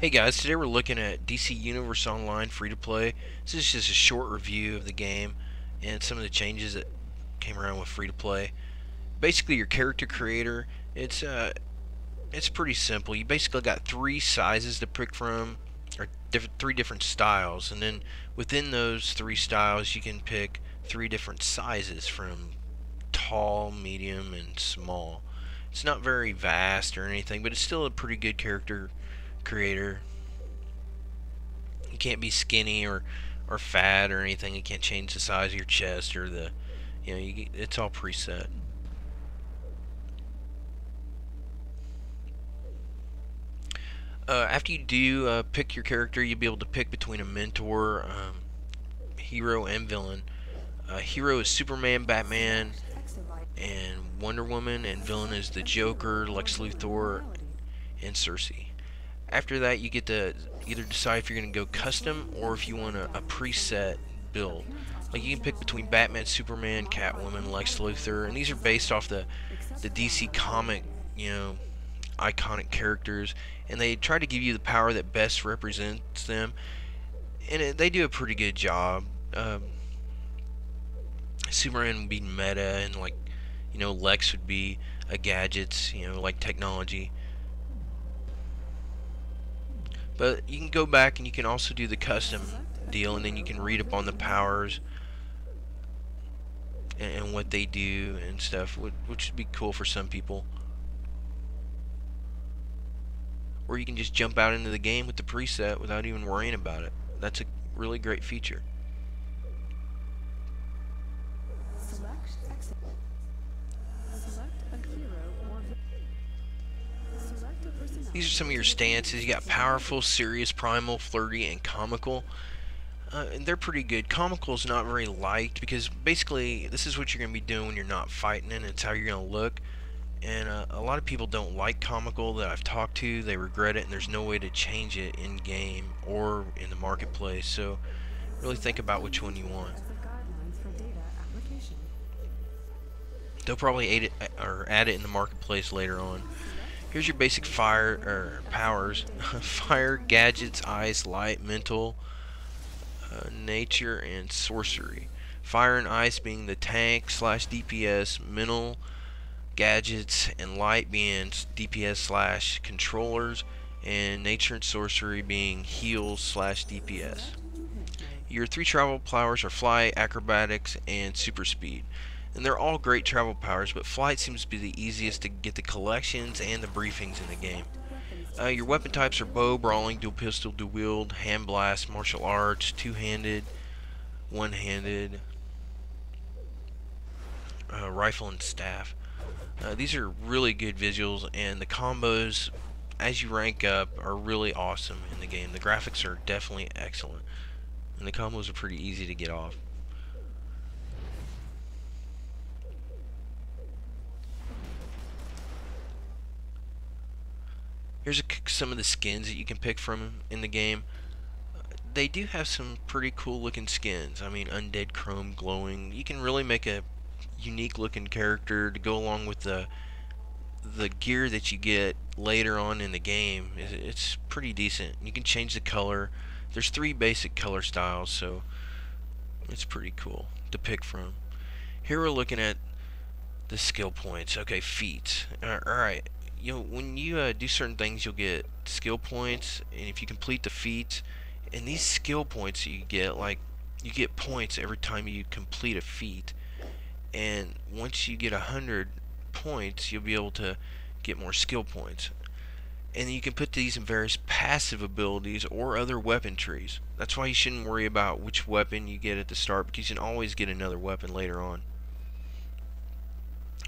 Hey guys, today we're looking at DC Universe Online free-to-play. This is just a short review of the game and some of the changes that came around with free-to-play. Basically, your character creator, it's pretty simple. You basically got three sizes to pick from, or three different styles, and then within those three styles, you can pick three different sizes from tall, medium, and small. It's not very vast or anything, but it's still a pretty good character creator. You can't be skinny or fat or anything. You can't change the size of your chest or it's all preset. After you do pick your character, you'll be able to pick between a mentor, hero, and villain. Hero is Superman, Batman, and Wonder Woman, and villain is the Joker, Lex Luthor, and Cersei. After that, you get to either decide if you're going to go custom or if you want a preset build. Like, you can pick between Batman, Superman, Catwoman, Lex Luthor, and these are based off the DC comic, iconic characters, and they try to give you the power that best represents them, and they do a pretty good job. Superman would be meta, and Lex would be a gadgets, like technology. But you can go back and you can also do the custom deal, and then you can read up on the powers and what they do and stuff, which would be cool for some people. Or you can just jump out into the game with the preset without even worrying about it. That's a really great feature. These are some of your stances. You got powerful, serious, primal, flirty, and comical. And they're pretty good. Comical is not very liked because basically this is what you're going to be doing when you're not fighting, and it's how you're going to look. And a lot of people don't like comical that I've talked to. They regret it, and there's no way to change it in game or in the marketplace. So really think about which one you want. They'll probably add it in the marketplace later on. Here's your basic powers. Fire, gadgets, ice, light, mental, nature, and sorcery. Fire and ice being the tank / DPS, mental, gadgets, and light being DPS / controllers, and nature and sorcery being heals / DPS. Your three travel powers are flight, acrobatics, and super speed. And they're all great travel powers, but flight seems to be the easiest to get the collections and the briefings in the game. Your weapon types are bow, brawling, dual pistol, dual wield, hand blast, martial arts, two-handed, one-handed, rifle, and staff. These are really good visuals, and the combos, as you rank up, are really awesome in the game. The graphics are definitely excellent, and the combos are pretty easy to get off. Here's some of the skins that you can pick from in the game. They do have some pretty cool looking skins. I mean, undead chrome glowing. You can really make a unique looking character to go along with the gear that you get later on in the game. It's pretty decent. You can change the color. There's three basic color styles, so it's pretty cool to pick from. Here we're looking at the skill points. Okay, feats. Alright. When you do certain things, you'll get skill points, and if you complete the feats, and these skill points you get, you get points every time you complete a feat, and once you get 100 points, you'll be able to get more skill points. And you can put these in various passive abilities or other weapon trees. That's why you shouldn't worry about which weapon you get at the start, because you can always get another weapon later on.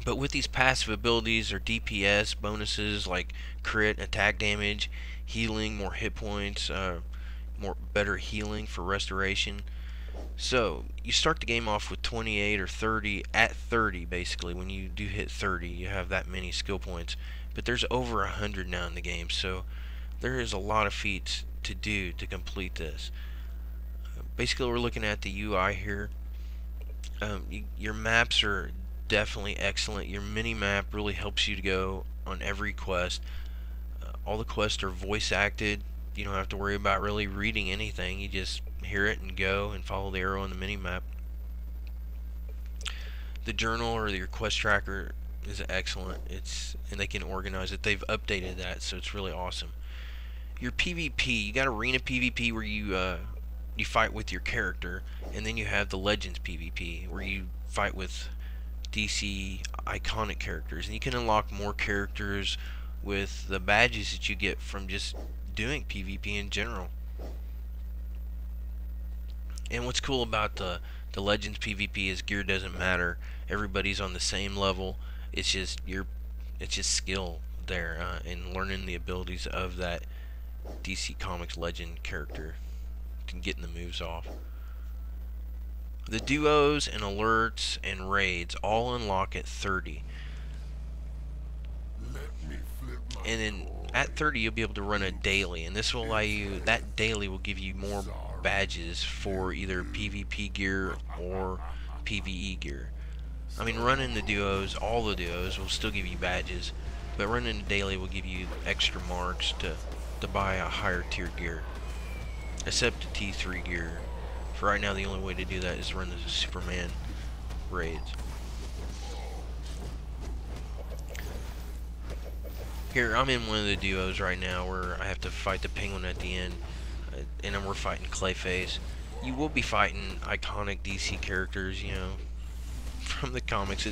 But with these passive abilities or DPS bonuses like crit, attack damage, healing, more hit points, better healing for restoration. So you start the game off with 28 or 30. At 30, basically, when you do hit 30, you have that many skill points. But there's over 100 now in the game, so there is a lot of feats to do to complete this. Basically, we're looking at the UI here. Your maps are definitely excellent. Your mini map really helps you to go on every quest. All the quests are voice acted. You don't have to worry about really reading anything. You just hear it and go and follow the arrow on the mini map. The journal or your quest tracker is excellent. And they can organize it. They've updated that, so it's really awesome. Your PvP, you got arena PvP where you fight with your character, and then you have the Legends PvP where you fight with DC iconic characters, and you can unlock more characters with the badges that you get from just doing PvP in general. And what's cool about the Legends PvP is gear doesn't matter. Everybody's on the same level. It's just skill there and learning the abilities of that DC Comics Legend character and getting the moves off. The duos and alerts and raids all unlock at 30. And then at 30 you'll be able to run a daily, and this will allow you, that daily will give you more badges for either PvP gear or PvE gear. I mean, running the duos, all the duos will still give you badges, but running the daily will give you extra marks to buy a higher tier gear, except the T3 gear. For right now, the only way to do that is run the Superman raids. Here, I'm in one of the duos right now where I have to fight the Penguin at the end, and then we're fighting Clayface. You will be fighting iconic DC characters, you know, from the comics.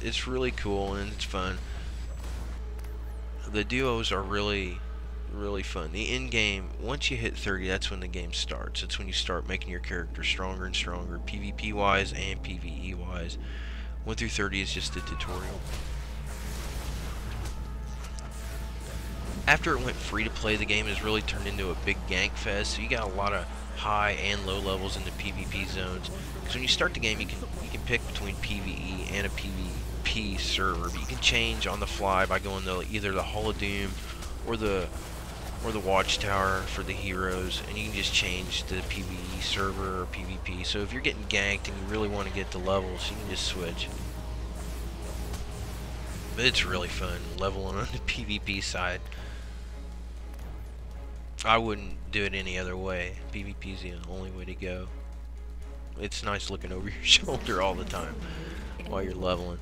It's really cool and it's fun. The duos are really fun. The end game, once you hit 30, that's when the game starts. It's when you start making your character stronger and stronger, PvP wise and PvE wise. 1 through 30 is just a tutorial. After it went free to play, the game has really turned into a big gank fest. So you got a lot of high and low levels in the PvP zones. Because when you start the game, you can pick between PvE and a PvP server, but you can change on the fly by going to either the Hall of Doom or the Watchtower for the heroes, and you can just change the PvE server or PvP. So if you're getting ganked and you really want to get the levels, you can just switch. But it's really fun leveling on the PvP side. I wouldn't do it any other way. PvP is the only way to go. It's nice looking over your shoulder all the time while you're leveling.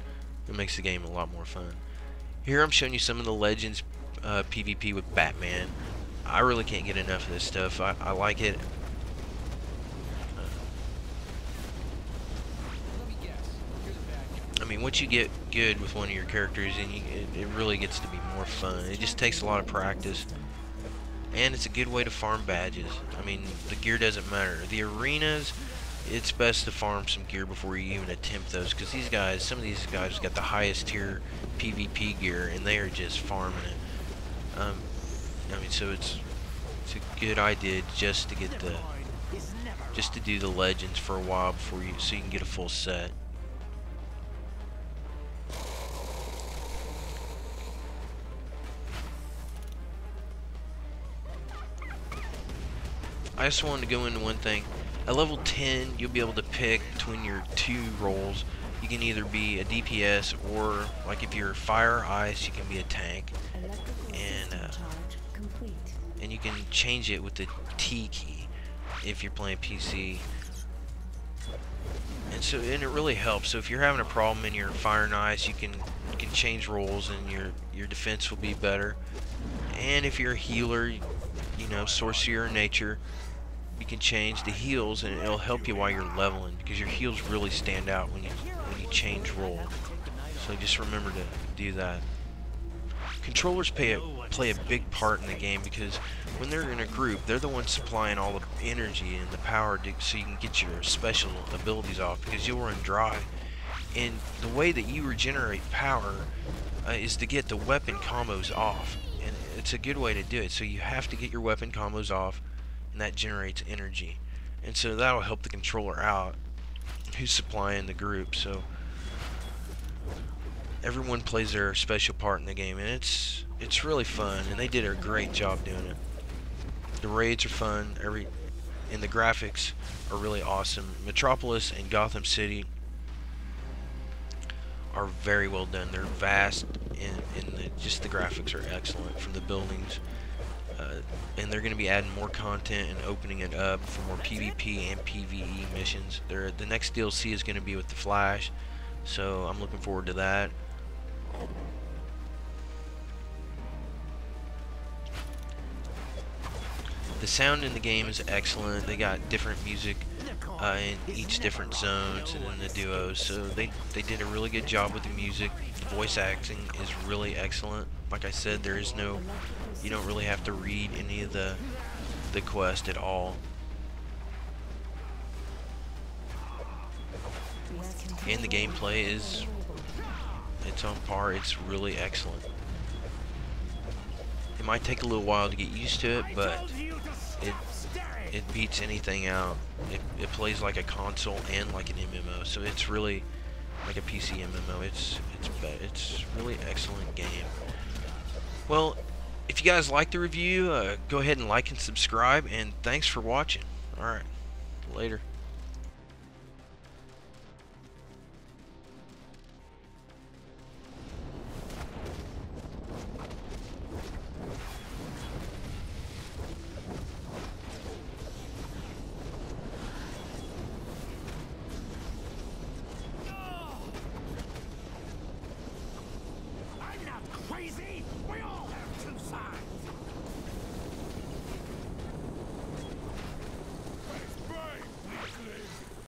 It makes the game a lot more fun. Here I'm showing you some of the Legends PvP with Batman. I really can't get enough of this stuff. I like it. I mean, once you get good with one of your characters, and it really gets to be more fun. It just takes a lot of practice, and it's a good way to farm badges. I mean, the gear doesn't matter. The arenas, it's best to farm some gear before you even attempt those, because these guys, some of these guys got the highest tier PvP gear, and they are just farming it. I mean, so it's a good idea just to get just to do the Legends for a while before so you can get a full set. I just wanted to go into one thing. At level 10, you'll be able to pick between your 2 roles. You can either be a DPS, or like if you're fire, ice, you can be a tank. And you can change it with the T key if you're playing PC. And it really helps. So if you're having a problem in your fire and ice, you can change roles, and your defense will be better. And if you're a healer, you know, sorcerer or nature, you can change the heals, and it'll help you while you're leveling, because your heals really stand out when you change role. So just remember to do that. Controllers play a big part in the game, because when they're in a group, they're the ones supplying all the energy and the power so you can get your special abilities off, because you'll run dry. And the way that you regenerate power is to get the weapon combos off, and it's a good way to do it. So you have to get your weapon combos off, and that generates energy, and so that'll help the controller out who's supplying the group. So everyone plays their special part in the game, and it's really fun, and they did a great job doing it. The raids are fun, and the graphics are really awesome. Metropolis and Gotham City are very well done. They're vast, and just the graphics are excellent from the buildings. And they're going to be adding more content and opening it up for more PvP and PvE missions. The next DLC is going to be with the Flash, so I'm looking forward to that. The sound in the game is excellent. They got different music in each different zones and in the duos, so they did a really good job with the music. The voice acting is really excellent. Like I said, you don't really have to read any of the quest at all. And the gameplay it's on par. It's really excellent. It might take a little while to get used to it, but it beats anything out. It plays like a console and like an MMO, so it's really like a PC MMO. It's really excellent game. Well, if you guys like the review, go ahead and like and subscribe, and thanks for watching. Alright, later.